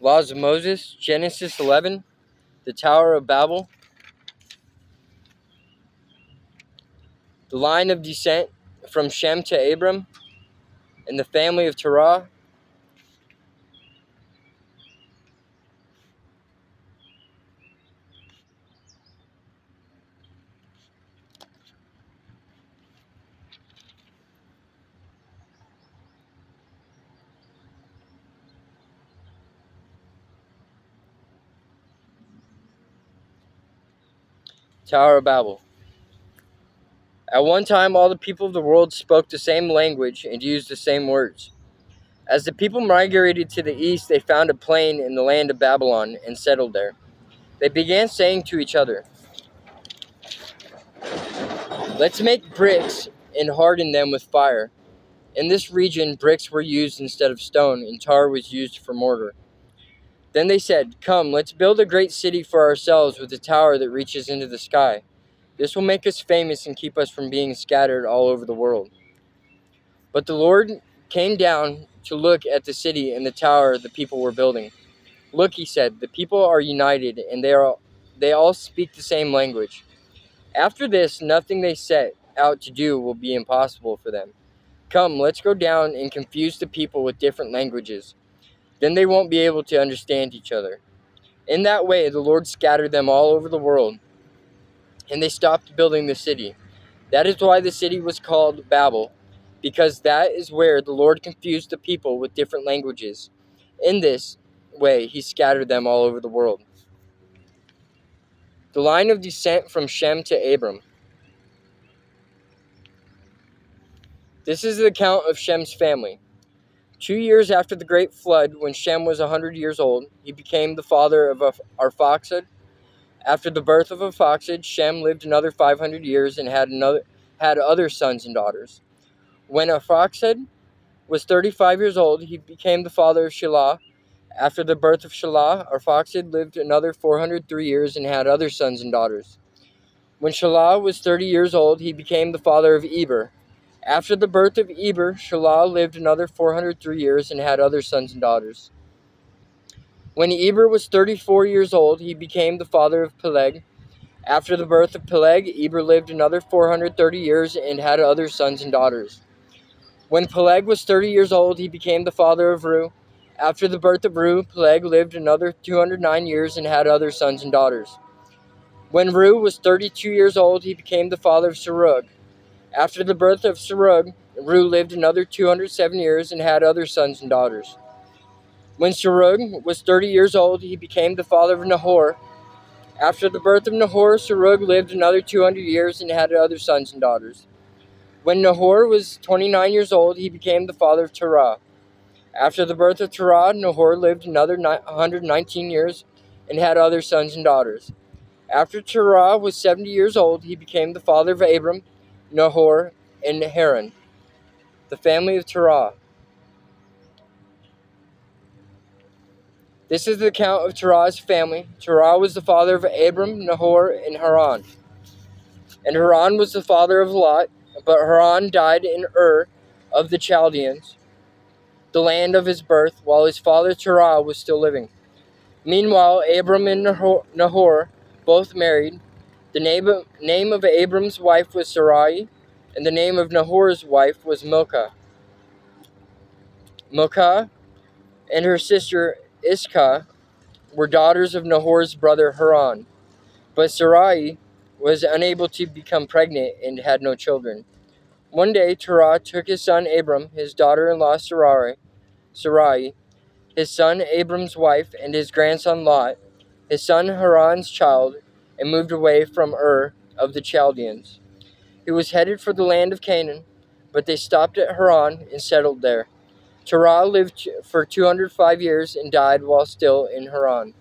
Laws of Moses, Genesis 11, the Tower of Babel, the line of descent from Shem to Abram, and the family of Terah, Tower of Babel. At one time, all the people of the world spoke the same language and used the same words. As the people migrated to the east, they found a plain in the land of Babylon and settled there. They began saying to each other, "Let's make bricks and harden them with fire." In this region, bricks were used instead of stone, and tar was used for mortar. Then they said, "Come, let's build a great city for ourselves with a tower that reaches into the sky. This will make us famous and keep us from being scattered all over the world." But the Lord came down to look at the city and the tower the people were building. "Look," he said, "the people are united, and they all speak the same language. After this, nothing they set out to do will be impossible for them. Come, let's go down and confuse the people with different languages. Then they won't be able to understand each other." In that way, the Lord scattered them all over the world, and they stopped building the city. That is why the city was called Babel, because that is where the Lord confused the people with different languages. In this way, he scattered them all over the world. The line of descent from Shem to Abram. This is the account of Shem's family. 2 years after the great flood, when Shem was 100 years old, he became the father of Arphaxad. After the birth of Arphaxad, Shem lived another 500 years and had other sons and daughters. When Arphaxad was 35 years old, he became the father of Shelah. After the birth of Shelah, Arphaxad lived another 403 years and had other sons and daughters. When Shelah was 30 years old, he became the father of Eber. After the birth of Eber, Shelah lived another 403 years and had other sons and daughters. When Eber was 34 years old, he became the father of Peleg. After the birth of Peleg, Eber lived another 430 years and had other sons and daughters. When Peleg was 30 years old, he became the father of Reu. After the birth of Reu, Peleg lived another 209 years and had other sons and daughters. When Reu was 32 years old, he became the father of Serug. After the birth of Serug, Reu lived another 207 years and had other sons and daughters. When Serug was 30 years old, he became the father of Nahor. After the birth of Nahor, Serug lived another 200 years and had other sons and daughters. When Nahor was 29 years old, he became the father of Terah. After the birth of Terah, Nahor lived another 119 years and had other sons and daughters. After Terah was 70 years old, he became the father of Abram, Nahor, and Haran. The family of Terah. This is the account of Terah's family. Terah was the father of Abram, Nahor, and Haran. And Haran was the father of Lot, but Haran died in Ur of the Chaldeans, the land of his birth, while his father Terah was still living. Meanwhile, Abram and Nahor both married. The name of Abram's wife was Sarai, and the name of Nahor's wife was Milcah. Milcah and her sister Iscah were daughters of Nahor's brother Haran, but Sarai was unable to become pregnant and had no children. One day Terah took his son Abram, his daughter-in-law Sarai, his son Abram's wife, and his grandson Lot, his son Haran's child, and moved away from Ur of the Chaldeans. He was headed for the land of Canaan, but they stopped at Haran and settled there. Terah lived for 205 years and died while still in Haran.